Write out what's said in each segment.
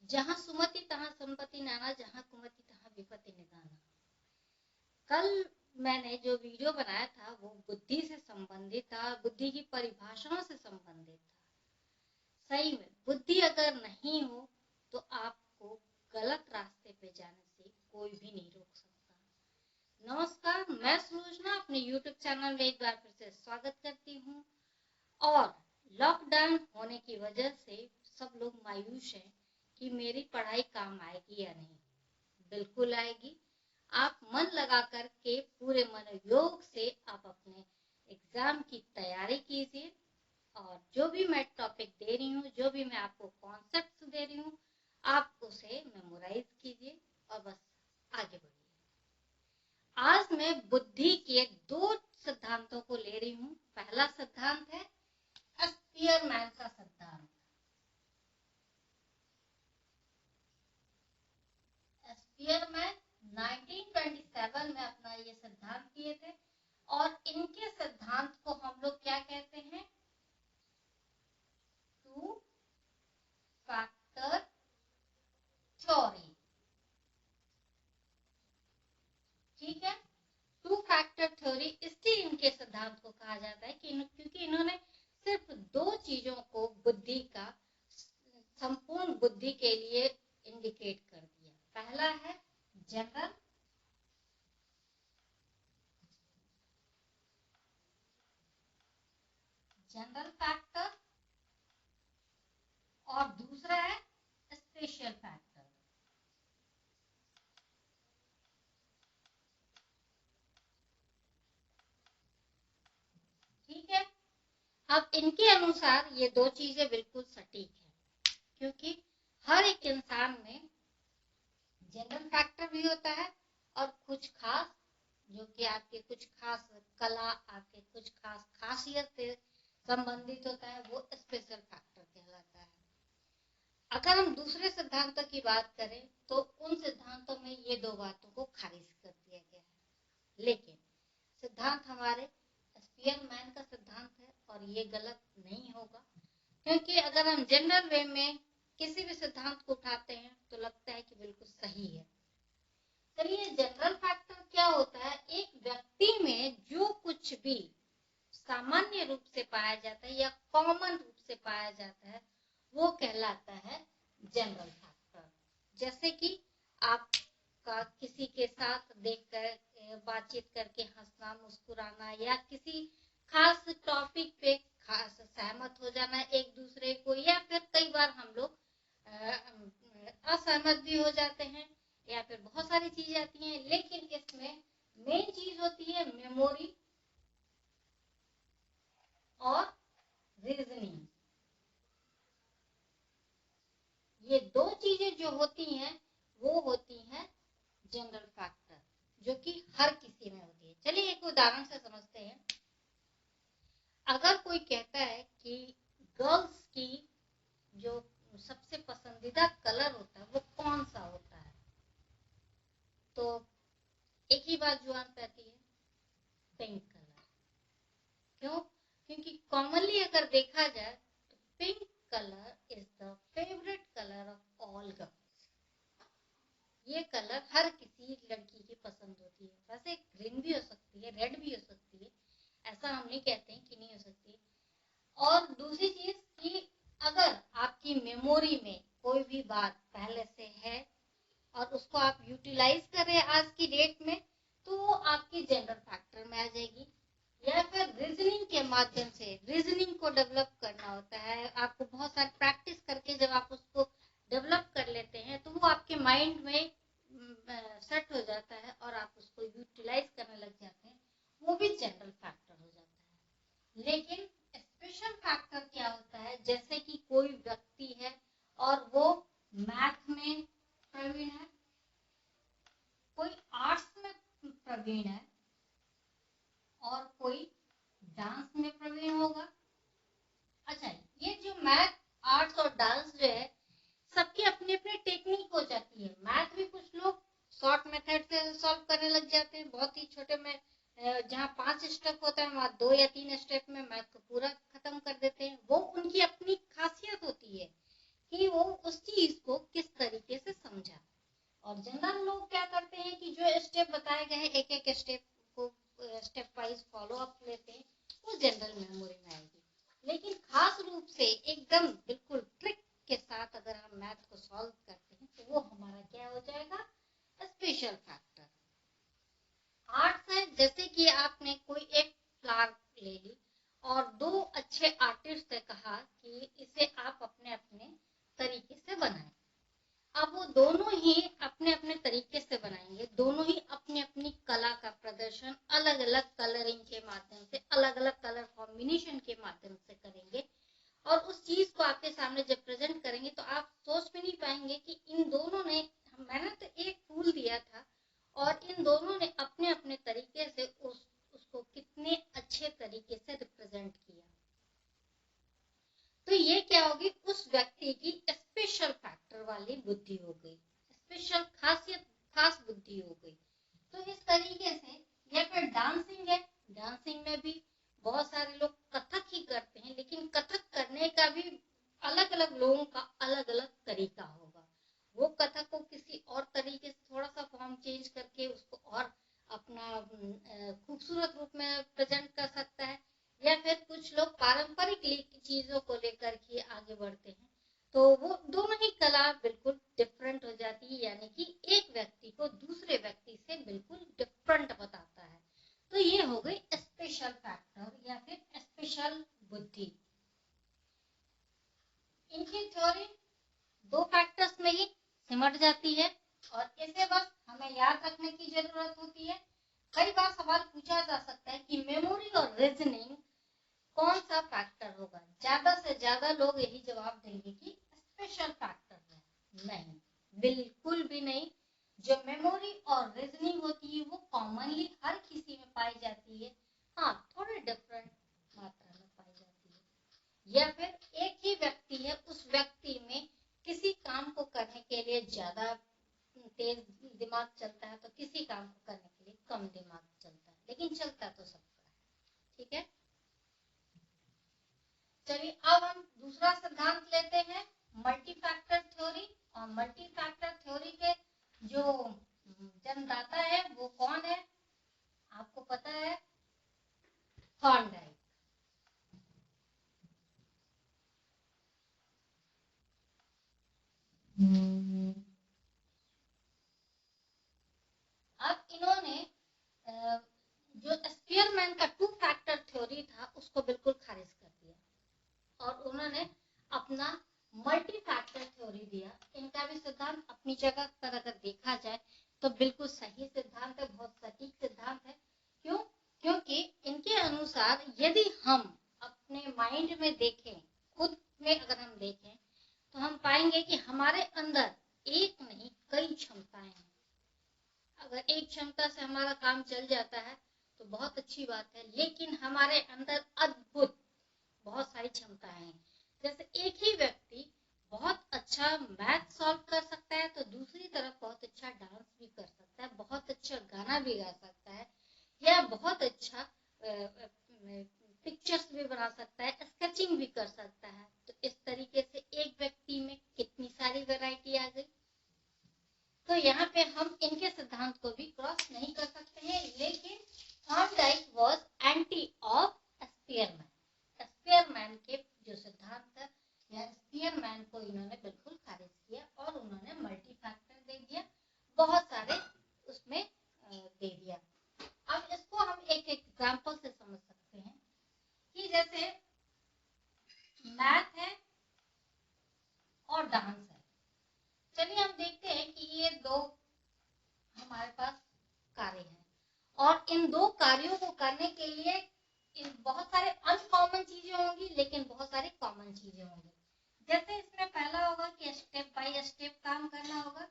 जहाँ सुमति तहाँ संपत्ति नाना, जहाँ कुमति तहाँ विपत्ति निदाना। कल मैंने जो वीडियो बनाया था वो बुद्धि से संबंधित था, बुद्धि की परिभाषाओं से संबंधित था। सही में बुद्धि अगर नहीं हो तो आपको गलत रास्ते पे जाने से कोई भी नहीं रोक सकता। नमस्कार, मैं सुलोचना अपने YouTube चैनल में एक बार फिर से स्वागत करती हूँ। और लॉकडाउन होने की वजह से सब लोग मायूस हैं कि मेरी पढ़ाई काम आएगी या नहीं। बिल्कुल आएगी। आप मन लगा कर के पूरे मनोयोग से आप अपने एग्जाम की तैयारी कीजिए, और जो भी मैं टॉपिक दे रही हूँ, जो भी मैं आपको कॉन्सेप्ट दे रही हूँ, आप उसे मेमोराइज कीजिए और बस आगे बढ़िए। आज मैं बुद्धि के 2 सिद्धांतों को ले रही हूँ। पहला सिद्धांत है स्पीयरमैन का सिद्धांत। स्पीयरमैन 1927 में अपना ये सिद्धांत दिए थे, और इनके सिद्धांत को हम लोग क्या कहते हैं? 2 फैक्टर थ्योरी। ठीक है, 2 फैक्टर थ्योरी इसलिए इनके सिद्धांत को कहा जाता है क्योंकि इन्होंने सिर्फ 2 चीजों को बुद्धि का, संपूर्ण बुद्धि के लिए इंडिकेट कर दिया। पहला है जनरल फैक्टर, और दूसरा है स्पेशल फैक्टर। ठीक है, अब इनके अनुसार ये 2 चीजें बिल्कुल सटीक है, क्योंकि हर एक इंसान में जनरल फैक्टर भी होता है और कुछ खास, जो कि आपके कुछ खास कला, आपके कुछ खास खासियत से संबंधित होता है, वो स्पेशल फैक्टर कहलाता है। अगर हम दूसरे सिद्धांतों की बात करें तो उन सिद्धांतों में ये 2 बातों को खारिज कर दिया गया है, लेकिन सिद्धांत हमारे स्पीयरमैन का सिद्धांत है और ये गलत नहीं होगा, क्योंकि अगर हम जनरल वे में किसी भी सिद्धांत को उठाते हैं तो लगता है कि बिल्कुल सही है। चलिए, जनरल फैक्टर क्या होता है? एक व्यक्ति में जो कुछ भी सामान्य रूप से पाया जाता है या कॉमन रूप से पाया जाता है वो कहलाता है जनरल फैक्टर। जैसे कि आपका किसी के साथ देखकर, बातचीत करके हंसना, मुस्कुराना, या किसी खास टॉपिक पे खास सहमत हो जाना एक दूसरे को, या फिर कई बार हम लोग असहमत भी हो जाते हैं, या फिर बहुत सारी चीजें आती हैं, लेकिन इसमें मेन चीज होती है मेमोरी और रीजनिंग। ये 2 चीजें जो होती हैं वो होती हैं जनरल फैक्टर, जो कि हर किसी में होती है। चलिए एक उदाहरण से समझते हैं। अगर कोई कहता है कि गर्ल्स की जो सबसे पसंदीदा कलर होता है वो कौन सा होता है, तो एक ही बात जुबान पे आती है, पिंक कलर। क्यों? क्योंकि कॉमनली अगर देखा जाए तो pink colour is the favourite colour of all girls. ये कलर हर किसी लड़की की पसंद होती है। वैसे ग्रीन भी हो सकती है, रेड भी हो सकती है, ऐसा हम नहीं कहते हैं कि नहीं हो सकती। और दूसरी चीज कि अगर आपकी मेमोरी में कोई भी बात पहले से है और उसको आप यूटिलाइज कर रहे हैं आज की डेट में, तो वो आपकी जनरल फैक्टर में आ जाएगी। या फिर रीजनिंग के माध्यम से, रीजनिंग को डेवलप करना होता है, आपको बहुत सारी प्रैक्टिस करके जब आप उसको डेवलप कर लेते हैं तो वो आपके माइंड में सेट हो जाता है और आप उसको यूटिलाइज करने लग जाते हैं, वो भी जनरल फैक्टर हो जाता है। लेकिन स्पेशल फैक्टर क्या होता है? जैसे कि कोई व्यक्ति है और वो मैथ में प्रवीण है, कोई आर्ट्स में प्रवीण है, और कोई डांस में प्रवीण होगा। अच्छा, ये जो मैथ, आर्ट्स और डांस जो है, सबकी अपनी अपनी टेक्निक हो जाती है। मैथ भी कुछ लोग शॉर्ट मेथड से सॉल्व करने लग जाते हैं, बहुत ही छोटे में, जहाँ 5 स्टेप होता है वहाँ 2 या 3 स्टेप में मैथ को पूरा खत्म कर देते हैं। वो उनकी अपनी खासियत होती है कि वो उस चीज को किस से एकदम बिल्कुल ट्रिक के साथ अगर हम मैथ को सॉल्व करते हैं तो वो हमारा क्या हो जाएगा, स्पेशल फैक्टर। आर्ट्स है, जैसे कि आपने कोई एक फ्लावर ले ली और दो अच्छे आर्टिस्ट ने कहा कि इसे आप अपने अपने तरीके से बनाएं। अब वो दोनों ही अपने अपने तरीके से बनाएंगे, दोनों ही अपनी अपनी कला का प्रदर्शन अलग अलग कलरिंग के माध्यम से, अलग अलग कलर कॉम्बिनेशन के माध्यम से करेंगे। और उस चीज को आपके सामने जब प्रेजेंट करेंगे तो आप सोच भी नहीं पाएंगे कि इन दोनों ने, मैंने तो एक टूल दिया था और इन दोनों ने अपने अपने तरीके से उसको कितने अच्छे तरीके से रिप्रेजेंट किया। तो ये क्या होगी, उस व्यक्ति की स्पेशल फैक्टर वाली बुद्धि हो गई, स्पेशल खासियत, खास बुद्धि हो गई। तो इस तरीके से, या फिर डांसिंग है, डांसिंग में भी बहुत सारे लोग कथक ही करते हैं, लेकिन कथक करने का भी अलग अलग लोगों का अलग अलग तरीका होगा। वो कथक को किसी और तरीके से थोड़ा सा फॉर्म चेंज करके उसको और अपना खूबसूरत रूप में प्रेजेंट कर सकता है, या फिर कुछ लोग पारंपरिक चीजों को लेकर के आगे बढ़ते हैं। तो वो दोनों ही कला बिल्कुल डिफरेंट हो जाती है, यानी कि एक व्यक्ति को दूसरे व्यक्ति से बिल्कुल डिफरेंट बताता है। तो ये हो गई स्पेशल फैक्टर या फिर स्पेशल बुद्धि। इनकी थ्योरी दो फैक्टर्स में ही सिमट जाती है और इसे बस हमें याद रखने की जरूरत होती है। कई बार सवाल पूछा जा सकता है कि मेमोरी और रीजनिंग कौन सा फैक्टर होगा। ज्यादा से ज्यादा लोग यही जवाब देंगे कि स्पेशल फैक्टर है। नहीं, बिल्कुल भी नहीं। जो मेमोरी और रीजनिंग होती है वो कॉमनली हर किसी में पाई जाती है, हाँ थोड़े डिफरेंट मात्रा में पाई जाती है। या फिर एक ही व्यक्ति है, उस व्यक्ति में किसी काम को करने के लिए ज्यादा तेज दिमाग चलता है तो किसी काम को करने के लिए कम दिमाग चलता है, लेकिन चलता तो सबका है। ठीक है, चलिए अब हम दूसरा सिद्धांत लेते हैं, मल्टी फैक्टर थ्योरी। और मल्टी फैक्टर थ्योरी के जो जन्मदाता है वो कौन है, आपको पता है, थॉर्नडाइक। अब इन्होंने जो स्पीयरमैन का टू फैक्टर थ्योरी था उसको बिल्कुल खारिज कर दिया और उन्होंने अपना मल्टी फैक्टर थ्योरी दिया। इनका भी सिद्धांत अपनी जगह पर अगर देखा जाए तो बिल्कुल सही सिद्धांत है, बहुत सटीक सिद्धांत है। क्यों? क्योंकि इनके अनुसार यदि हम अपने माइंड में देखें, खुद में अगर हम देखें तो हम पाएंगे कि हमारे अंदर एक नहीं कई क्षमताएं हैं। अगर एक क्षमता से हमारा काम चल जाता है तो बहुत अच्छी बात है, लेकिन हमारे अंदर अद्भुत बहुत सारी क्षमताएं हैं। जैसे एक ही व्यक्ति बहुत अच्छा मैथ सॉल्व कर सकता है तो दूसरी तरफ बहुत अच्छा डांस भी कर सकता है, बहुत अच्छा गाना भी गा सकता है, या बहुत अच्छा पिक्चर्स भी बना सकता है, स्केचिंग भी कर सकता है। तो इस तरीके से एक व्यक्ति में कितनी सारी वैरायटी आ गई। तो यहाँ पे हम इनके सिद्धांत को भी क्रॉस नहीं कर सकते हैं, लेकिन Thorndike was anti of Spearman. Spearman के जो सिद्धांत है या स्पीयरमैन को इन्होंने बिल्कुल खारिज किया और उन्होंने मल्टी फैक्टर दे दिया, बहुत सारे उसमें दे दिया। अब इसको हम एक एग्जांपल से समझ सकते हैं कि जैसे मैथ है और डांस है। चलिए हम देखते हैं कि ये दो हमारे पास कार्य हैं और इन दो कार्यों को करने के लिए बहुत सारे अनकॉमन चीजें होंगी, लेकिन बहुत सारी कॉमन चीजें होंगी। जैसे इसमें पहला होगा कि स्टेप बाय स्टेप काम करना होगा।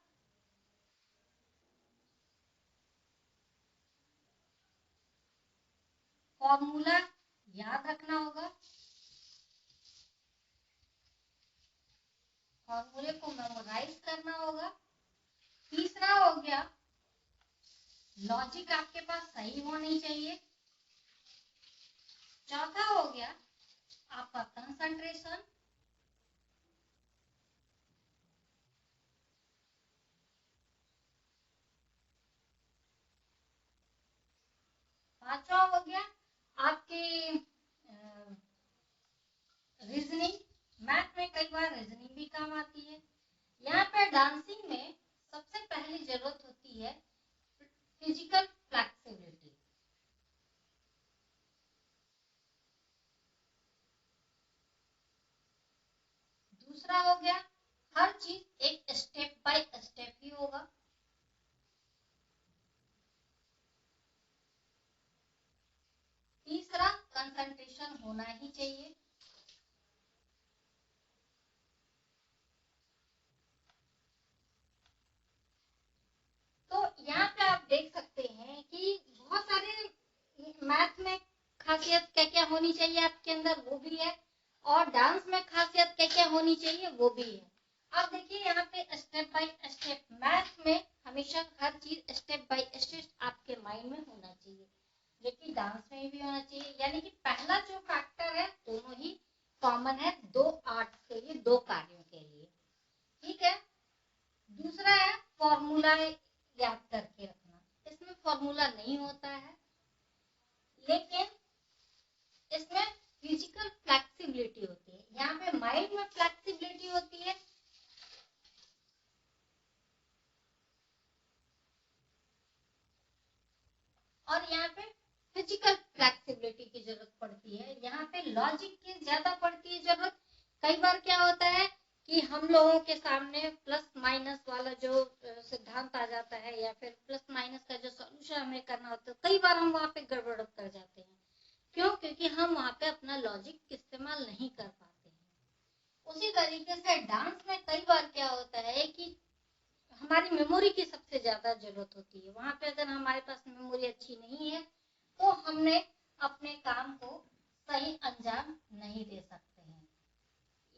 फॉर्मूला याद रखना होगा, फॉर्मूले को मेमोराइज करना होगा। तीसरा हो गया लॉजिक आपके पास सही होनी चाहिए। चौथा हो गया आपका कंसंट्रेशन। पांचवा हो गया आपके रीजनिंग। कई बार रीजनिंग भी काम आती है। यहाँ पे डांसिंग में सबसे पहली जरूरत होती है फिजिकल फ्लेक्सिबिलिटी। दूसरा हो गया हर चीज एक स्टेप बाय स्टेप ही होगा। तीसरा कंसंट्रेशन होना ही चाहिए। तो यहाँ पे आप देख सकते हैं कि बहुत सारे मैथ में खासियत क्या क्या होनी चाहिए आपके अंदर, वो भी है, और डांस में खासियत क्या क्या होनी चाहिए वो भी है। अब देखिए यहाँ पे स्टेप बाय स्टेप, मैथ में हमेशा हर चीज स्टेप बाय स्टेप आपके माइंड में होना चाहिए, जो कि डांस में भी होना चाहिए। यानी कि पहला जो फैक्टर है दोनों ही कॉमन है, दो आर्ट्स के लिए, दो कार्यों के लिए, ठीक है। दूसरा है फॉर्मूला याद करके रखना। इसमें फॉर्मूला नहीं होता है, लेकिन इसमें फिजिकल फ्लेक्सिबिलिटी होती है। यहाँ पे माइंड में फ्लेक्सिबिलिटी होती है, और यहाँ पे फिजिकल फ्लेक्सिबिलिटी की जरूरत पड़ती है। यहाँ पे लॉजिक की ज्यादा पड़ती है जरूरत। कई बार क्या होता है कि हम लोगों के सामने प्लस माइनस वाला जो सिद्धांत आ जाता है, या फिर प्लस माइनस का जो सॉल्यूशन हमें करना होता है, कई बार हम वहाँ पे गड़बड़ कर जाते हैं। क्यों? क्योंकि हम वहाँ पे अपना लॉजिक इस्तेमाल नहीं कर पाते हैं। उसी तरीके से डांस में कई बार क्या होता है कि हमारी मेमोरी की सबसे ज्यादा जरूरत होती है। वहां पे अगर हमारे पास मेमोरी अच्छी नहीं है तो हमने अपने काम को सही अंजाम नहीं दे सकते हैं।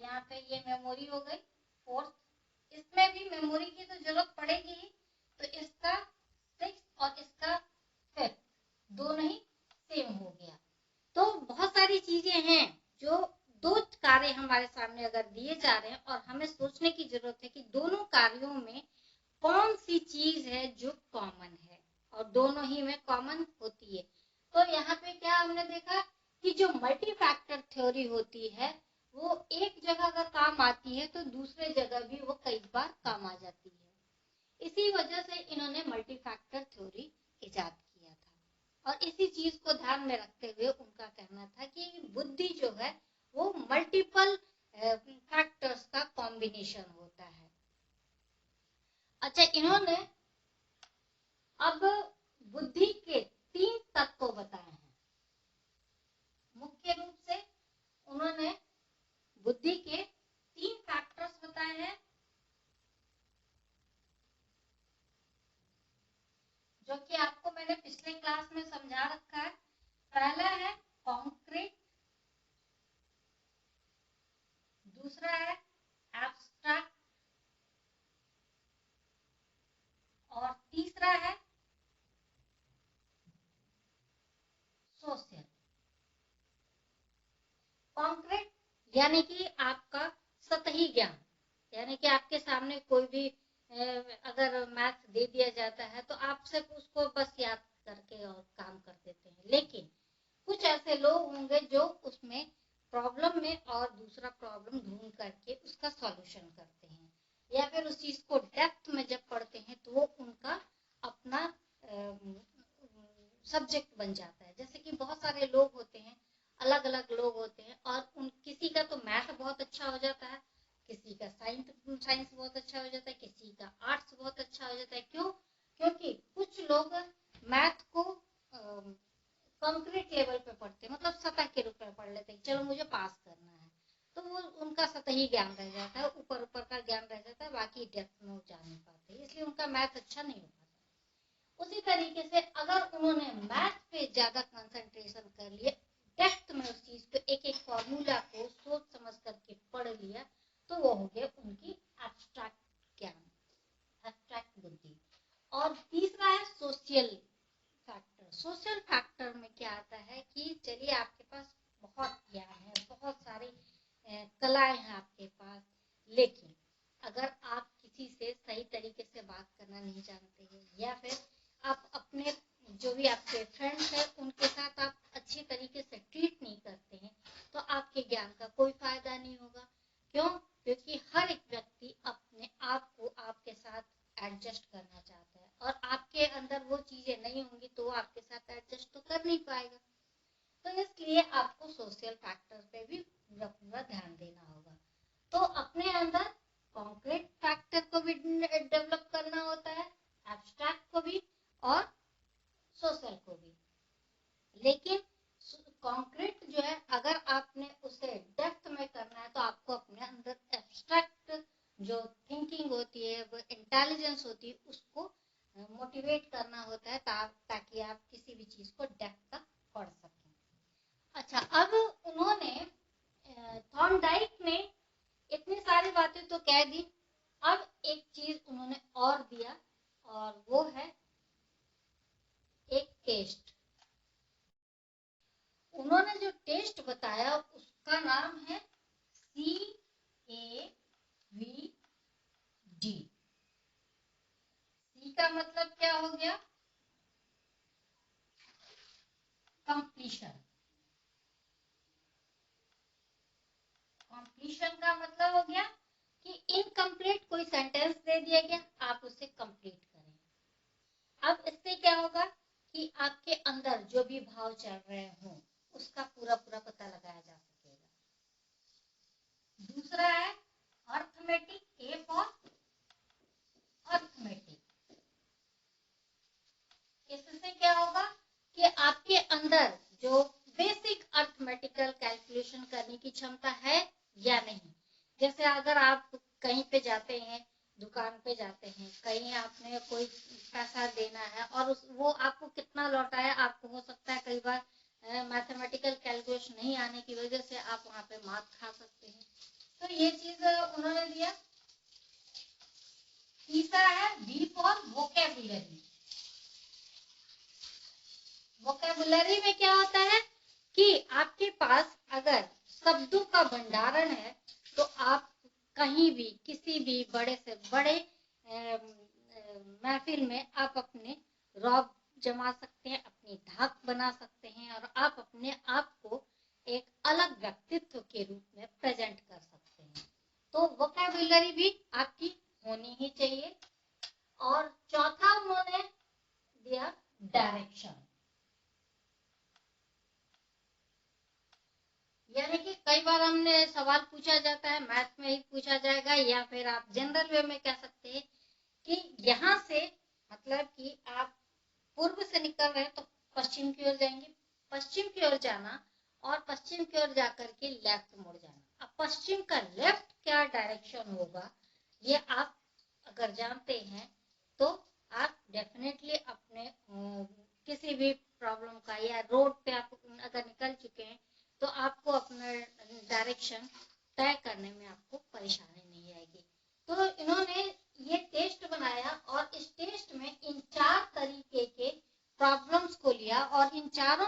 यहाँ पे ये मेमोरी हो गई फोर्थ, इसमें भी मेमोरी की तो जरूरत पड़ेगी ही। तो इसका सिक्स और इसका फिफ्थ दोनों ही सेम हो गया। तो बहुत सारी चीजें हैं जो दो कार्य हमारे सामने अगर दिए जा रहे हैं, और हमें सोचने की जरूरत है कि दोनों कार्यों में कौन सी चीज है जो कॉमन है, और दोनों ही में कॉमन होती है। तो यहाँ पे क्या हमने देखा कि जो मल्टी फैक्टर थ्योरी होती है वो एक जगह अगर काम आती है तो दूसरे जगह भी वो कई बार काम आ जाती है। इसी वजह से इन्होंने मल्टी फैक्टर थ्योरी इजाद किया था, और इसी चीज को ध्यान में रखते हुए उनका कहना था कि बुद्धि जो है वो मल्टीपल फैक्टर्स का कॉम्बिनेशन होता है। अच्छा, इन्होंने अब बुद्धि के 3 तत्व बताए हैं। मुख्य रूप से उन्होंने बुद्धि के 3 फैक्टर्स बताए हैं, जो कि आपको मैंने पिछले क्लास में समझा रखा है। पहला है कॉन्क्रीट, दूसरा है एब्स्ट्रैक्ट, और तीसरा है सोशल। कॉन्क्रीट यानी कि आपका सतही ज्ञान, यानी कि आपके सामने कोई भी अगर मैथ दे दिया जाता है तो आप सिर्फ उसको बस याद करके और काम कर देते हैं। लेकिन कुछ ऐसे लोग होंगे जो उसमें प्रॉब्लम में और दूसरा प्रॉब्लम ढूंढ करके उसका सॉल्यूशन करते हैं, या फिर उस चीज को डेप्थ में जब पढ़ते हैं तो वो उनका अपना सब्जेक्ट बन जाता है। जैसे कि बहुत सारे लोग होते हैं, अलग अलग लोग होते हैं, और उन किसी का तो मैथ बहुत अच्छा हो जाता है, किसी का साइंस बहुत अच्छा हो जाता है, किसी का आर्ट्स बहुत अच्छा हो जाता है। क्यों? क्योंकि कुछ लोग मैथ को कंक्रीट लेवल पे पढ़ते हैं, मतलब सतह के रूप में पढ़ लेते हैं, चलो मुझे पास करना है, तो वो उनका सतही ज्ञान रह जाता है, ऊपर ऊपर का ज्ञान रह जाता है, बाकी डेप्थ में जा नहीं पाते, इसलिए उनका मैथ अच्छा नहीं हो पाता। उसी तरीके से अगर उन्होंने मैथ पे ज्यादा कंसंट्रेशन कर लिया, डेप्थ में उस चीज को एक एक फॉर्मूला को सोच समझ करके पढ़ लिया, तो वो हो गया उनकी एब्स्ट्रैक्ट ज्ञान, एब्स्ट्रैक्ट बुद्धि। और तीसरा है सोशल फैक्टर। सोशल फैक्टर में क्या आता है कि चलिए आपके पास बहुत ज्ञान है, बहुत सारी कलाएं हैं आपके पास, लेकिन अगर आप किसी से सही तरीके से बात करना नहीं जानते हैं, या फिर आप अपने जो भी आपके फ्रेंड्स हैं उनके साथ आप अच्छे तरीके से ट्रीट नहीं करते हैं, तो आपके ज्ञान का कोई फायदा नहीं होगा। क्यों? क्योंकि हर एक व्यक्ति अपने आप को आपके साथ एडजस्ट करना चाहता है और आपके अंदर वो चीजें नहीं होंगी तो आपके साथ एडजस्ट तो कर नहीं पाएगा। तो इसलिए आपको सोशल फैक्टर पे भी पूरा ध्यान देना होगा। तो अपने अंदर कॉन्क्रीट फैक्टर को भी डेवलप करना होता है, एब्स्ट्रैक्ट को भी और सोशल को भी। लेकिन कॉन्क्रीट जो है अगर आपने उसे डेप्थ में करना है तो आपको अपने अंदर एब्स्ट्रैक्ट जो थिंकिंग होती है, वो इंटेलिजेंस होती है, उसको मोटिवेट करना होता है ताकि आप किसी भी चीज को डेप्थ तक पढ़ सकें। अच्छा, अब उन्होंने थॉर्नडाइक ने इतनी सारी बातें तो कह दी, अब एक चीज उन्होंने और दिया और वो है एक टेस्ट। उन्होंने जो टेस्ट बताया उसका नाम है CAVD। सी का मतलब क्या हो गया? कंप्लीशन। कंप्लीशन का मतलब हो गया कि इनकम्प्लीट कोई सेंटेंस दे दिया गया, आप उसे कंप्लीट करें। अब इससे क्या होगा कि आपके अंदर जो भी भाव चल रहे हो उसका पूरा पता लगाया जा सकेगा। दूसरा है अर्थमेटिक, ए फॉर अर्थमेटिक। इससे क्या होगा कि आपके अंदर जो बेसिक अर्थमेटिकल कैलकुलेशन करने की क्षमता है या नहीं। जैसे अगर आप कहीं पे जाते हैं, दुकान पे जाते हैं, कहीं आपने कोई पैसा देना है और वो आपको कितना लौटा है, आपको हो सकता है कई बार मैथमेटिकल कैलकुलेशन नहीं आने की वजह से आप वहां पे मार खा सकते हैं। तो ये चीज उन्होंने दिया। तीसरा है वी फॉर वोकैबुलरी। वोकैबुलरी में क्या होता है कि आपके पास अगर शब्दों का भंडारण है तो आप कहीं भी किसी भी बड़े से बड़े महफिल में आप अपने रौब जमा सकते हैं, अपनी धाक बना सकते हैं और आप अपने आप को एक अलग व्यक्तित्व के रूप में प्रेजेंट कर सकते हैं। तो वोकैबुलरी भी आपकी होनी ही चाहिए। और चौथा उन्होंने दिया डायरेक्शन। यानी कि कई बार हमने सवाल पूछा जाता है, मैथ में ही पूछा जाएगा या फिर आप जनरल वे में कह सकते हैं कि यहाँ से मतलब कि आप पूर्व से निकल रहे हैं तो पश्चिम की ओर जाएंगे, पश्चिम की ओर जाना और पश्चिम की ओर जाकर के लेफ्ट मुड़ जाना। अब पश्चिम का लेफ्ट क्या डायरेक्शन होगा ये आप अगर जानते हैं तो आप डेफिनेटली अपने किसी भी प्रॉब्लम का या रोड पे आप अगर निकल चुके हैं तो आपको अपना डायरेक्शन तय करने में आपको परेशानी नहीं आएगी। तो इन्होंने ये टेस्ट बनाया और इस टेस्ट में इन 4 तरीके के प्रॉब्लम्स को लिया और इन चारों